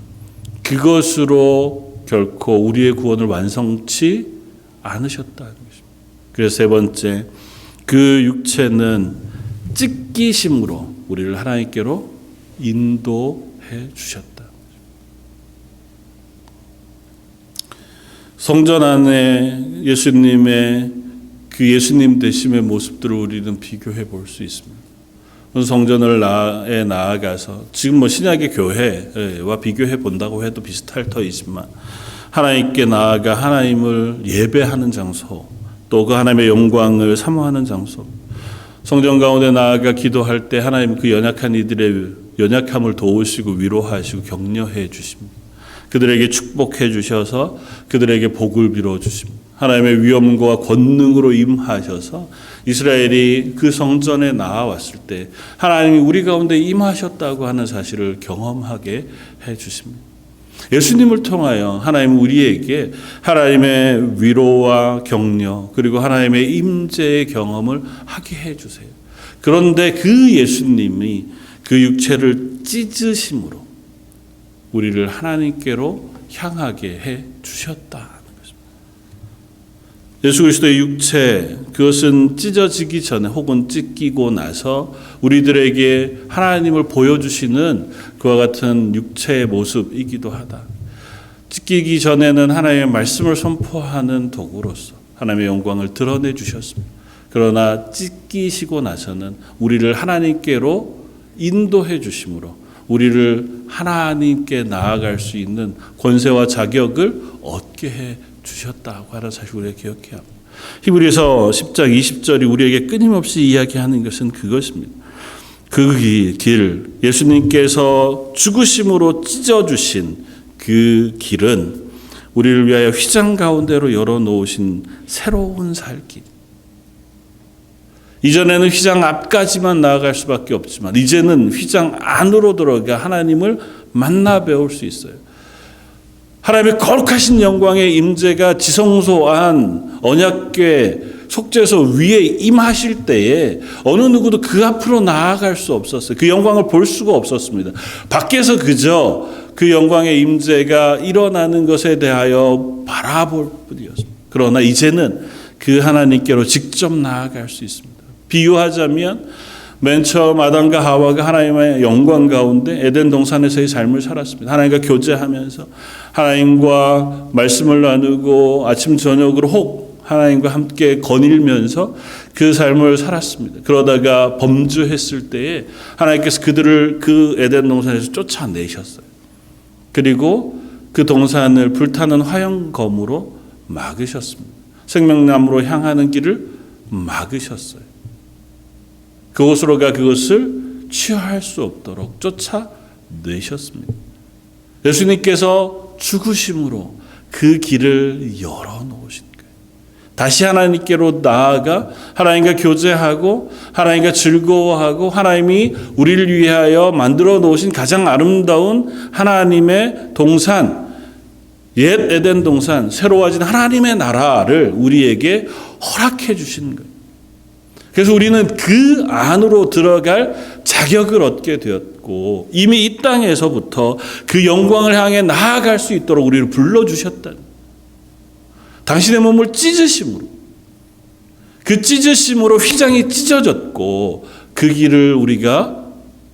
그것으로 결코 우리의 구원을 완성치 않으셨다는 것입니다. 그래서 세 번째, 그 육체는 찢기심으로 우리를 하나님께로 인도해 주셨다. 성전 안에 예수님의 그 예수님 되심의 모습들을 우리는 비교해 볼 수 있습니다. 성전을 나아가서 지금 뭐 신약의 교회와 비교해 본다고 해도 비슷할 터이지만 하나님께 나아가 하나님을 예배하는 장소, 또 그 하나님의 영광을 사모하는 장소, 성전 가운데 나아가 기도할 때 하나님 그 연약한 이들의 연약함을 도우시고 위로하시고 격려해 주십니다. 그들에게 축복해 주셔서 그들에게 복을 빌어 주십니다. 하나님의 위엄과 권능으로 임하셔서 이스라엘이 그 성전에 나아왔을 때 하나님이 우리 가운데 임하셨다고 하는 사실을 경험하게 해 주십니다. 예수님을 통하여 하나님은 우리에게 하나님의 위로와 격려, 그리고 하나님의 임재의 경험을 하게 해 주세요. 그런데 그 예수님이 그 육체를 찢으심으로 우리를 하나님께로 향하게 해 주셨다는 것입니다. 예수 그리스도의 육체, 그것은 찢어지기 전에 혹은 찢기고 나서 우리들에게 하나님을 보여주시는 그와 같은 육체의 모습이기도 하다. 찢기기 전에는 하나님의 말씀을 선포하는 도구로서 하나님의 영광을 드러내 주셨습니다. 그러나 찢기시고 나서는 우리를 하나님께로 인도해 주심으로 우리를 하나님께 나아갈 수 있는 권세와 자격을 얻게 해 주셨다고 하는 사실을 우리가 기억해야 합니다. 히브리서 10장 20절이 우리에게 끊임없이 이야기하는 것은 그것입니다. 그 길, 예수님께서 죽으심으로 찢어주신 그 길은 우리를 위하여 휘장 가운데로 열어놓으신 새로운 살 길. 이전에는 휘장 앞까지만 나아갈 수밖에 없지만 이제는 휘장 안으로 들어가 하나님을 만나 배울 수 있어요. 하나님의 거룩하신 영광의 임재가 지성소안 언약궤 속죄소 위에 임하실 때에 어느 누구도 그 앞으로 나아갈 수 없었어요. 그 영광을 볼 수가 없었습니다. 밖에서 그저 그 영광의 임재가 일어나는 것에 대하여 바라볼 뿐이었습니다. 그러나 이제는 그 하나님께로 직접 나아갈 수 있습니다. 비유하자면 맨 처음 아담과 하와가 하나님의 영광 가운데 에덴 동산에서의 삶을 살았습니다. 하나님과 교제하면서 하나님과 말씀을 나누고 아침 저녁으로 혹 하나님과 함께 거닐면서 그 삶을 살았습니다. 그러다가 범죄했을 때에 하나님께서 그들을 그 에덴 동산에서 쫓아내셨어요. 그리고 그 동산을 불타는 화영검으로 막으셨습니다. 생명나무로 향하는 길을 막으셨어요. 그곳으로가 그것을 취할 수 없도록 쫓아내셨습니다. 예수님께서 죽으심으로 그 길을 열어놓으신 거예요. 다시 하나님께로 나아가 하나님과 교제하고 하나님과 즐거워하고 하나님이 우리를 위하여 만들어 놓으신 가장 아름다운 하나님의 동산, 옛 에덴 동산, 새로워진 하나님의 나라를 우리에게 허락해 주시는 거예요. 그래서 우리는 그 안으로 들어갈 자격을 얻게 되었고 이미 이 땅에서부터 그 영광을 향해 나아갈 수 있도록 우리를 불러주셨다. 당신의 몸을 찢으심으로, 그 찢으심으로 휘장이 찢어졌고 그 길을 우리가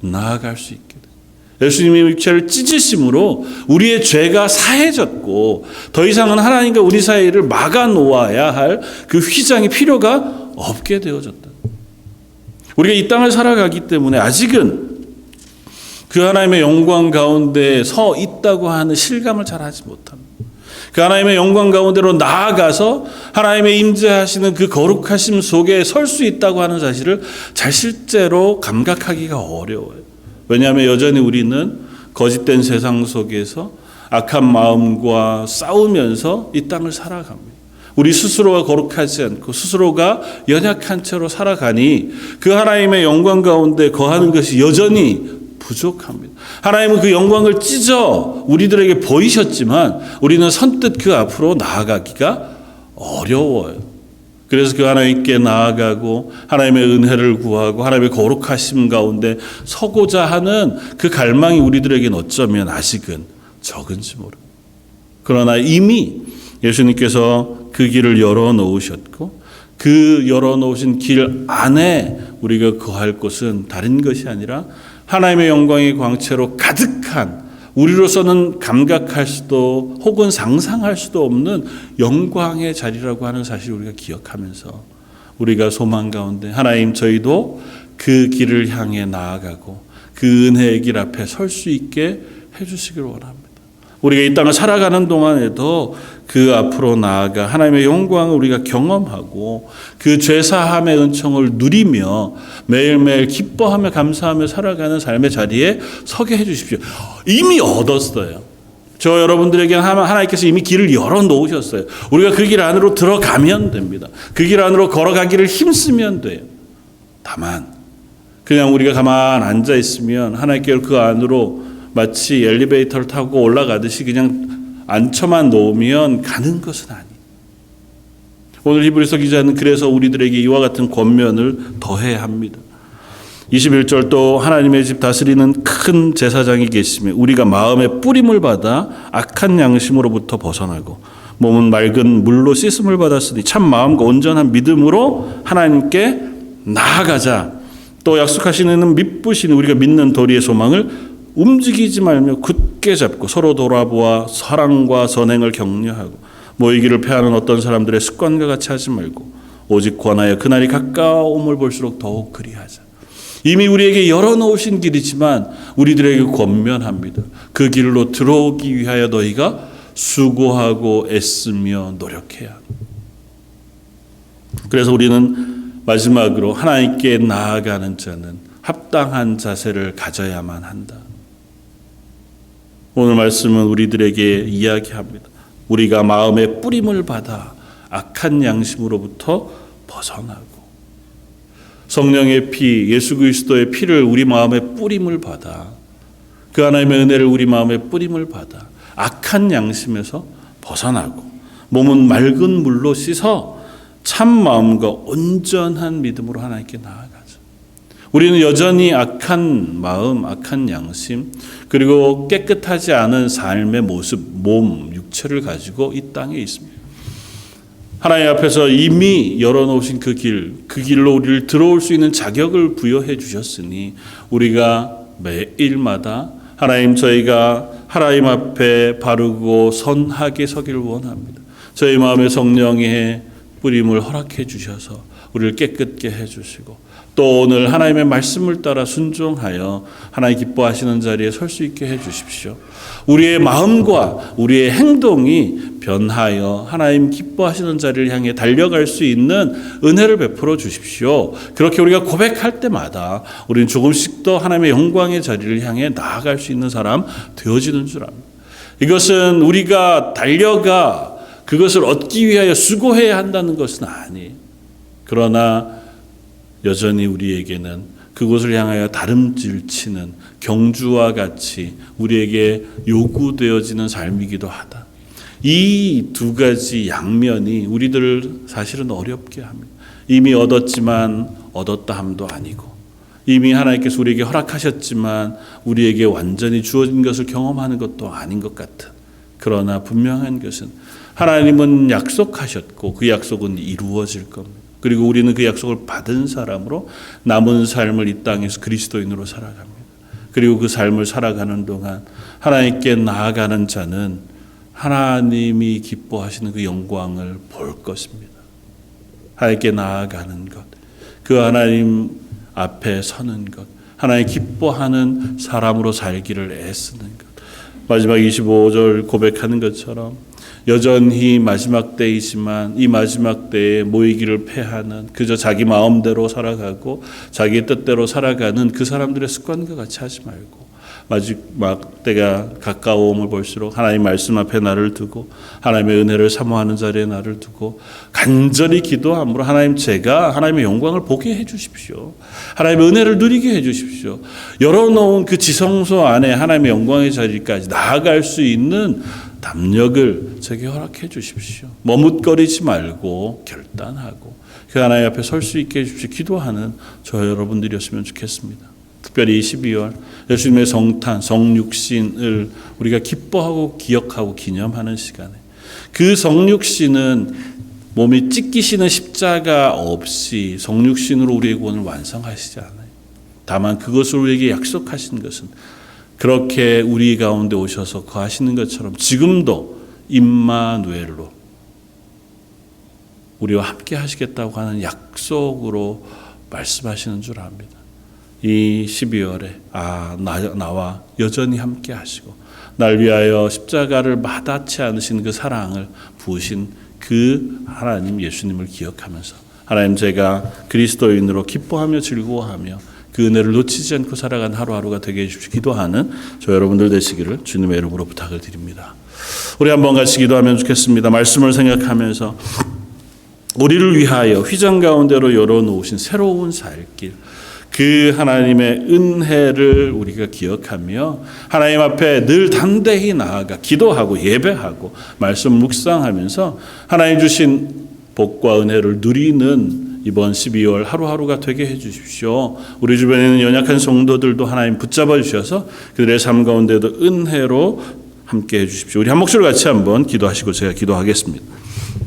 나아갈 수 있게 돼. 예수님의 육체를 찢으심으로 우리의 죄가 사해졌고 더 이상은 하나님과 우리 사이를 막아 놓아야 할 그 휘장이 필요가 없게 되어졌다. 우리가 이 땅을 살아가기 때문에 아직은 그 하나님의 영광 가운데 서 있다고 하는 실감을 잘 하지 못합니다. 그 하나님의 영광 가운데로 나아가서 하나님의 임재하시는 그 거룩하심 속에 설 수 있다고 하는 사실을 잘 실제로 감각하기가 어려워요. 왜냐하면 여전히 우리는 거짓된 세상 속에서 악한 마음과 싸우면서 이 땅을 살아갑니다. 우리 스스로가 거룩하지 않고 스스로가 연약한 채로 살아가니 그 하나님의 영광 가운데 거하는 것이 여전히 부족합니다. 하나님은 그 영광을 찢어 우리들에게 보이셨지만 우리는 선뜻 그 앞으로 나아가기가 어려워요. 그래서 그 하나님께 나아가고 하나님의 은혜를 구하고 하나님의 거룩하심 가운데 서고자 하는 그 갈망이 우리들에게는 어쩌면 아직은 적은지 모릅니다. 그러나 이미 예수님께서 그 길을 열어놓으셨고 그 열어놓으신 길 안에 우리가 거할 곳은 다른 것이 아니라 하나님의 영광의 광채로 가득한 우리로서는 감각할 수도 혹은 상상할 수도 없는 영광의 자리라고 하는 사실을 우리가 기억하면서 우리가 소망 가운데 하나님 저희도 그 길을 향해 나아가고 그 은혜의 길 앞에 설 수 있게 해주시기를 원합니다. 우리가 이 땅을 살아가는 동안에도 그 앞으로 나아가 하나님의 영광을 우리가 경험하고 그 죄사함의 은총을 누리며 매일매일 기뻐하며 감사하며 살아가는 삶의 자리에 서게 해주십시오. 이미 얻었어요. 저 여러분들에게는 하나님께서 이미 길을 열어놓으셨어요. 우리가 그 길 안으로 들어가면 됩니다. 그 길 안으로 걸어가기를 힘쓰면 돼요. 다만 그냥 우리가 가만 앉아 있으면 하나님께서 그 안으로 마치 엘리베이터를 타고 올라가듯이 그냥 앉혀만 놓으면 가는 것은 아니에요. 오늘 히브리서 기자는 그래서 우리들에게 이와 같은 권면을 더해야 합니다. 21절 또 하나님의 집 다스리는 큰 제사장이 계시며 우리가 마음의 뿌림을 받아 악한 양심으로부터 벗어나고 몸은 맑은 물로 씻음을 받았으니 참 마음과 온전한 믿음으로 하나님께 나아가자. 또 약속하시는 믿으시는 우리가 믿는 도리의 소망을 움직이지 말며 굳게 잡고 서로 돌아보아 사랑과 선행을 격려하고 모이기를 패하는 어떤 사람들의 습관과 같이 하지 말고 오직 권하여 그날이 가까움을 볼수록 더욱 그리하자. 이미 우리에게 열어놓으신 길이지만 우리들에게 권면합니다. 그 길로 들어오기 위하여 너희가 수고하고 애쓰며 노력해야 합니다. 그래서 우리는 마지막으로 하나님께 나아가는 자는 합당한 자세를 가져야만 한다. 오늘 말씀은 우리들에게 이야기합니다. 우리가 마음의 뿌림을 받아 악한 양심으로부터 벗어나고 성령의 피, 예수 그리스도의 피를 우리 마음에 뿌림을 받아 그 하나님의 은혜를 우리 마음에 뿌림을 받아 악한 양심에서 벗어나고 몸은 맑은 물로 씻어 참 마음과 온전한 믿음으로 하나님께 나아가죠. 우리는 여전히 악한 마음, 악한 양심, 그리고 깨끗하지 않은 삶의 모습, 몸, 육체를 가지고 이 땅에 있습니다. 하나님 앞에서 이미 열어놓으신 그 길로 우리를 들어올 수 있는 자격을 부여해 주셨으니 우리가 매일마다 하나님 저희가 하나님 앞에 바르고 선하게 서기를 원합니다. 저희 마음에 성령의 뿌림을 허락해 주셔서 우리를 깨끗게 해 주시고 또 오늘 하나님의 말씀을 따라 순종하여 하나님 기뻐하시는 자리에 설 수 있게 해 주십시오. 우리의 마음과 우리의 행동이 변하여 하나님 기뻐하시는 자리를 향해 달려갈 수 있는 은혜를 베풀어 주십시오. 그렇게 우리가 고백할 때마다 우리는 조금씩 더 하나님의 영광의 자리를 향해 나아갈 수 있는 사람 되어지는 줄 압니다. 이것은 우리가 달려가 그것을 얻기 위하여 수고해야 한다는 것은 아니에요. 그러나 여전히 우리에게는 그곳을 향하여 다름질치는 경주와 같이 우리에게 요구되어지는 삶이기도 하다. 이 두 가지 양면이 우리들을 사실은 어렵게 합니다. 이미 얻었지만 얻었다 함도 아니고 이미 하나님께서 우리에게 허락하셨지만 우리에게 완전히 주어진 것을 경험하는 것도 아닌 것 같은, 그러나 분명한 것은 하나님은 약속하셨고 그 약속은 이루어질 겁니다. 그리고 우리는 그 약속을 받은 사람으로 남은 삶을 이 땅에서 그리스도인으로 살아갑니다. 그리고 그 삶을 살아가는 동안 하나님께 나아가는 자는 하나님이 기뻐하시는 그 영광을 볼 것입니다. 하나님께 나아가는 것, 그 하나님 앞에 서는 것, 하나님 기뻐하는 사람으로 살기를 애쓰는 것. 마지막 25절 고백하는 것처럼 여전히 마지막 때이지만 이 마지막 때에 모이기를 패하는, 그저 자기 마음대로 살아가고 자기 뜻대로 살아가는 그 사람들의 습관과 같이 하지 말고 마지막 때가 가까움을 볼수록 하나님 말씀 앞에 나를 두고 하나님의 은혜를 사모하는 자리에 나를 두고 간절히 기도함으로 하나님, 제가 하나님의 영광을 보게 해 주십시오. 하나님의 은혜를 누리게 해 주십시오. 열어놓은 그 지성소 안에 하나님의 영광의 자리까지 나아갈 수 있는 담력을 제게 허락해 주십시오. 머뭇거리지 말고 결단하고 그 하나님 앞에 설 수 있게 해 주십시오. 기도하는 저 여러분들이었으면 좋겠습니다. 특별히 12월 예수님의 성탄, 성육신을 우리가 기뻐하고 기억하고 기념하는 시간에 그 성육신은 몸이 찢기시는 십자가 없이 성육신으로 우리의 구원을 완성하시지 않아요. 다만 그것을 우리에게 약속하신 것은 그렇게 우리 가운데 오셔서 거하시는 것처럼 지금도 임마누엘로 우리와 함께 하시겠다고 하는 약속으로 말씀하시는 줄 압니다. 이 12월에 나와 여전히 함께 하시고 날 위하여 십자가를 마다치 않으신 그 사랑을 부으신 그 하나님 예수님을 기억하면서 하나님, 제가 그리스도인으로 기뻐하며 즐거워하며 그 은혜를 놓치지 않고 살아간 하루하루가 되게 해주십시오. 기도하는 저 여러분들 되시기를 주님의 이름으로 부탁을 드립니다. 우리 한번 같이 기도하면 좋겠습니다. 말씀을 생각하면서 우리를 위하여 휘장 가운데로 열어놓으신 새로운 살길, 그 하나님의 은혜를 우리가 기억하며 하나님 앞에 늘 담대히 나아가 기도하고 예배하고 말씀 묵상하면서 하나님 주신 복과 은혜를 누리는 이번 12월 하루하루가 되게 해 주십시오. 우리 주변에 있는 연약한 성도들도 하나님 붙잡아 주셔서 그들의 삶 가운데도 은혜로 함께 해 주십시오. 우리 한 목소리 같이 한번 기도하시고 제가 기도하겠습니다.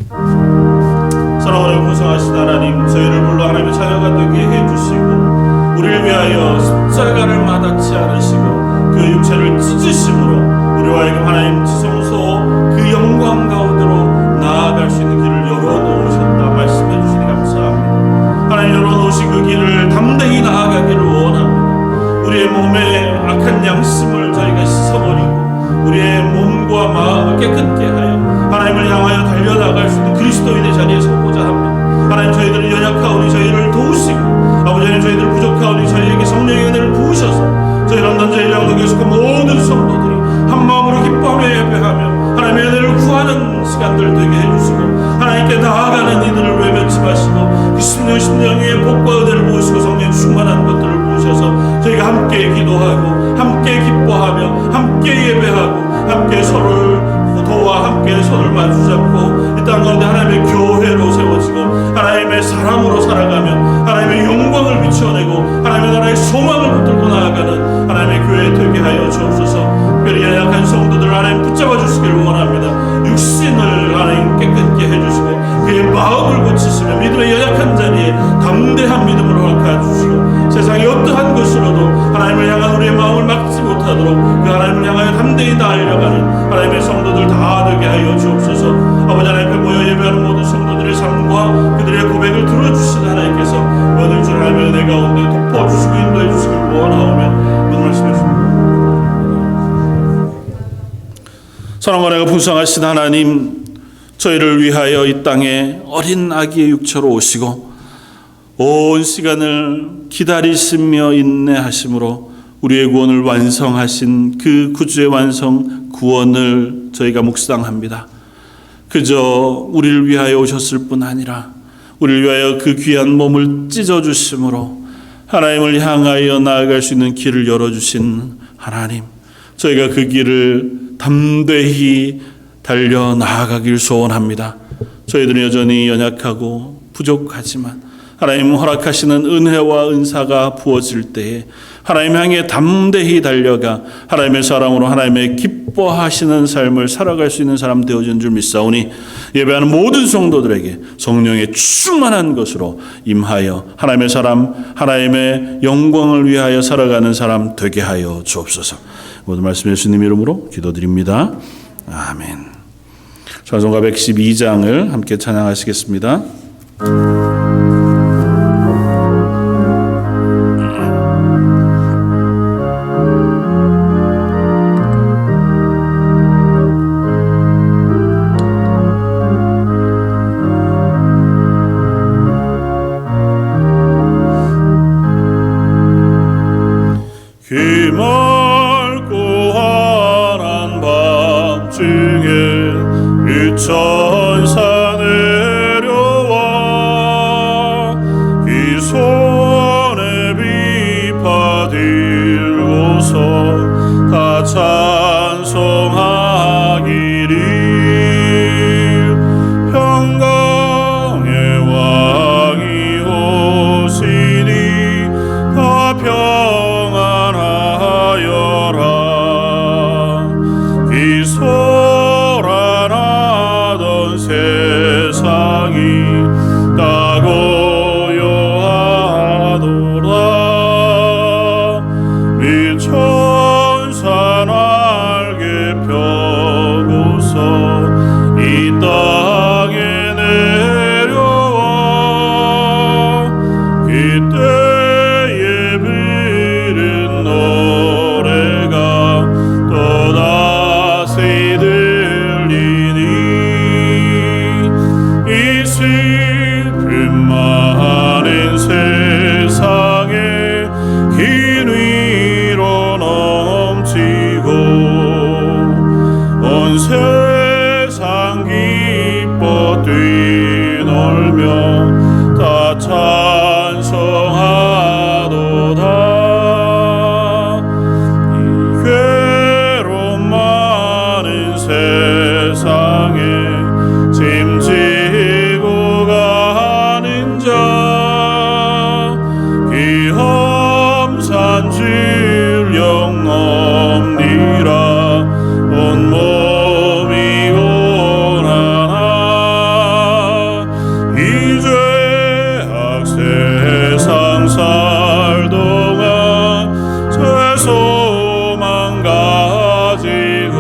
사랑하는 구성하신 하나님, 저희를 불러 하나님의 자녀가 되게 해 주시고 우리를 위하여 십자가를 마다치 않으시고 그 육체를 찢으심으로 우리와 하여금 하나님 지성소 그 영광 가운데로 나아갈 수 있는 길을 열어놓으셨다 말씀해 주시니 감사합니다. 하나님, 열어놓으신 그 길을 담대히 나아가기를 원합니다. 우리의 몸에 악한 양심을 저희가 씻어버리고 우리의 몸과 마음을 깨끗게 하여 하나님을 향하여 달려나갈 수 있는 그리스도인의 자리에 서고자 합니다. 하나님, 저희들은 연약하오니 저희를 도우시고 아버지 하나님, 저희들 부족하오니 저희에게 성령의 은혜를 부으셔서 저희 런던 제일장로 교회 속한 모든 성도들이 한 마음으로 기뻐하며 예배하며 하나님의 은혜를 구하는 시간들 되게 해주시고 하나님께 나아가는 이들을 외면치 마시고 그 10년 복과 은혜를 부으시고 성령 충만한 것들을 부으셔서 저희가 함께 기도하고 함께 기뻐하며 함께 예배하고 함께 서로를 도와 함께 손을 마주잡고 이 땅 가운데 하나님의 교회로 세워지고 하나님의 사람으로 살아가며 하나님의 영광을 비춰내고 하나님의 나라의 소망을 붙들고 나아가는 하나님의 교회 되게 하여 주옵소서. 특별히 연약한 성도들 하나님 붙잡아 주시기를 원합니다. 육신을 하나님 깨끗게 해주시고 그의 마음을 고치시며 믿음의 연약한 자리에 담대한 믿음으로 허락해 주시고 세상의 어떠한 것으로도 하나님을 향한 우리의 마음을 막지 못하도록 그 하나님을 향하여 담대히 달려가는 하나님의 성도들 다 되게 하여 주옵소서. 아버지 하나님 앞에 모여 예배하는 모든 성도들의 삶과 그들의 고백을 들어주신 하나님께서 모든 줄 알며 은혜 가운데 덮어주시고 인도해 주시길 원하오며 오늘 말씀해 주십니다. 사랑과 은혜가 풍성하신 하나님, 저희를 위하여 이 땅에 어린 아기의 육체로 오시고 온 시간을 기다리시며 인내하심으로 우리의 구원을 완성하신 그 구주의 완성 구원을 저희가 묵상합니다. 그저 우리를 위하여 오셨을 뿐 아니라 우리를 위하여 그 귀한 몸을 찢어주심으로 하나님을 향하여 나아갈 수 있는 길을 열어주신 하나님, 저희가 그 길을 담대히 달려 나아가길 소원합니다. 저희들은 여전히 연약하고 부족하지만 하나님 허락하시는 은혜와 은사가 부어질 때에 하나님 향해 담대히 달려가 하나님의 사랑으로 하나님의 기뻐하시는 삶을 살아갈 수 있는 사람 되어진 줄 믿사오니 예배하는 모든 성도들에게 성령의 충만한 것으로 임하여 하나님의 사람, 하나님의 영광을 위하여 살아가는 사람 되게 하여 주옵소서. 모든 말씀 예수님 이름으로 기도드립니다. 아멘. 찬송가 112장을 함께 찬양하시겠습니다. 기맑고 환한 밤중에 천사 내려와 이 손에 비파 들고서 다 찬송하기를 평강의 왕이 오시니 다 평안하여라. 기소란하던 세상이 다 고요하도다. 이 천사 날개 펴고서 이 땅에 내려와 그때에 부른 노래가 또다시 들리니 이 슬픔 많은 세상에 긴 위로 넘치고 온 세상 기뻐 뛰놀며 다 찬송하도다. 이 괴로움 많은 세상에 짐지고 가는 자 기험산 질령 넘니라 온몸이 고난하 이 죄악 세상 살동안 죄소만 가지고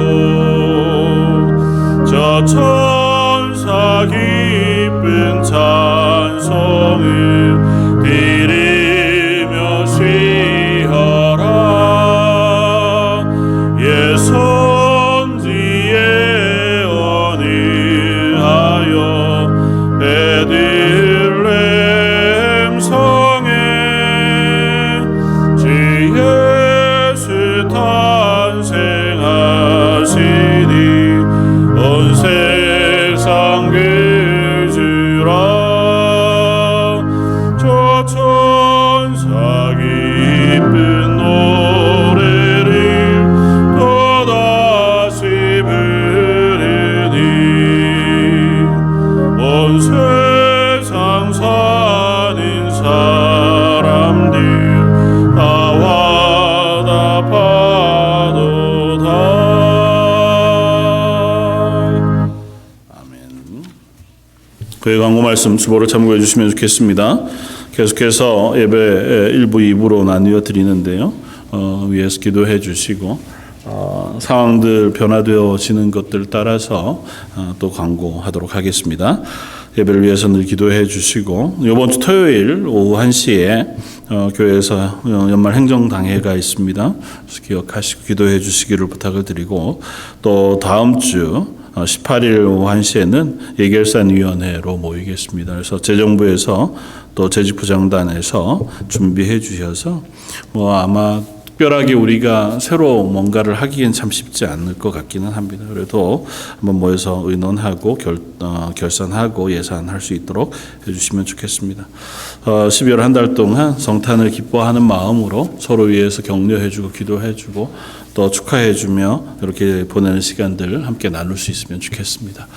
저 천사 기쁜 찬송을 드리며 쉬어라. 예 선지의 언의하여 베들레헴 성에 주 예수 탄생하시니 온 세상 그주라. 저 천사 기쁜 노래를 또다시 부르니 온 세상 사는 사람들 다 와답하도다. 아멘. 그의 광고 말씀 주보를 참고해 주시면 좋겠습니다. 계속해서 예배 1부, 2부로 나뉘어 드리는데요. 위에서 기도해 주시고 상황들 변화되어지는 것들 따라서 또 광고하도록 하겠습니다. 예배를 위해서 늘 기도해 주시고 이번 주 토요일 오후 1시에 교회에서 연말 행정당회가 있습니다. 그래서 기억하시고 기도해 주시기를 부탁을 드리고 또 다음 주 18일 오후 1시에는 예결산위원회로 모이겠습니다. 그래서 재정부에서 또 재직부장단에서 준비해 주셔서 아마 특별하게 우리가 새로 뭔가를 하기엔 참 쉽지 않을 것 같기는 합니다. 그래도 한번 모여서 의논하고 결산하고 예산할 수 있도록 해주시면 좋겠습니다. 12월 한 달 동안 성탄을 기뻐하는 마음으로 서로 위해서 격려해주고 기도해주고 또 축하해주며 이렇게 보내는 시간들 함께 나눌 수 있으면 좋겠습니다.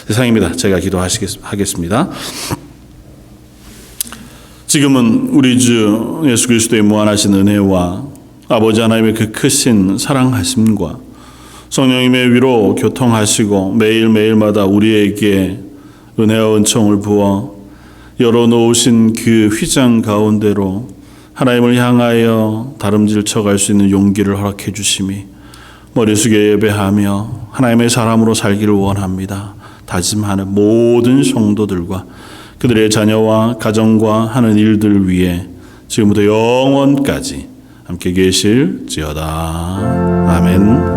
이상입니다. 제가 기도하겠습니다. 지금은 우리 주 예수 그리스도의 무한하신 은혜와 아버지 하나님의 그 크신 사랑하심과 성령님의 위로 교통하시고 매일매일마다 우리에게 은혜와 은총을 부어 열어놓으신 그 휘장 가운데로 하나님을 향하여 다름질 쳐갈 수 있는 용기를 허락해 주심이 머리 숙여 예배하며 하나님의 사람으로 살기를 원합니다. 다짐하는 모든 성도들과 그들의 자녀와 가정과 하는 일들 위해 지금부터 영원까지 함께 계실지어다. 아멘.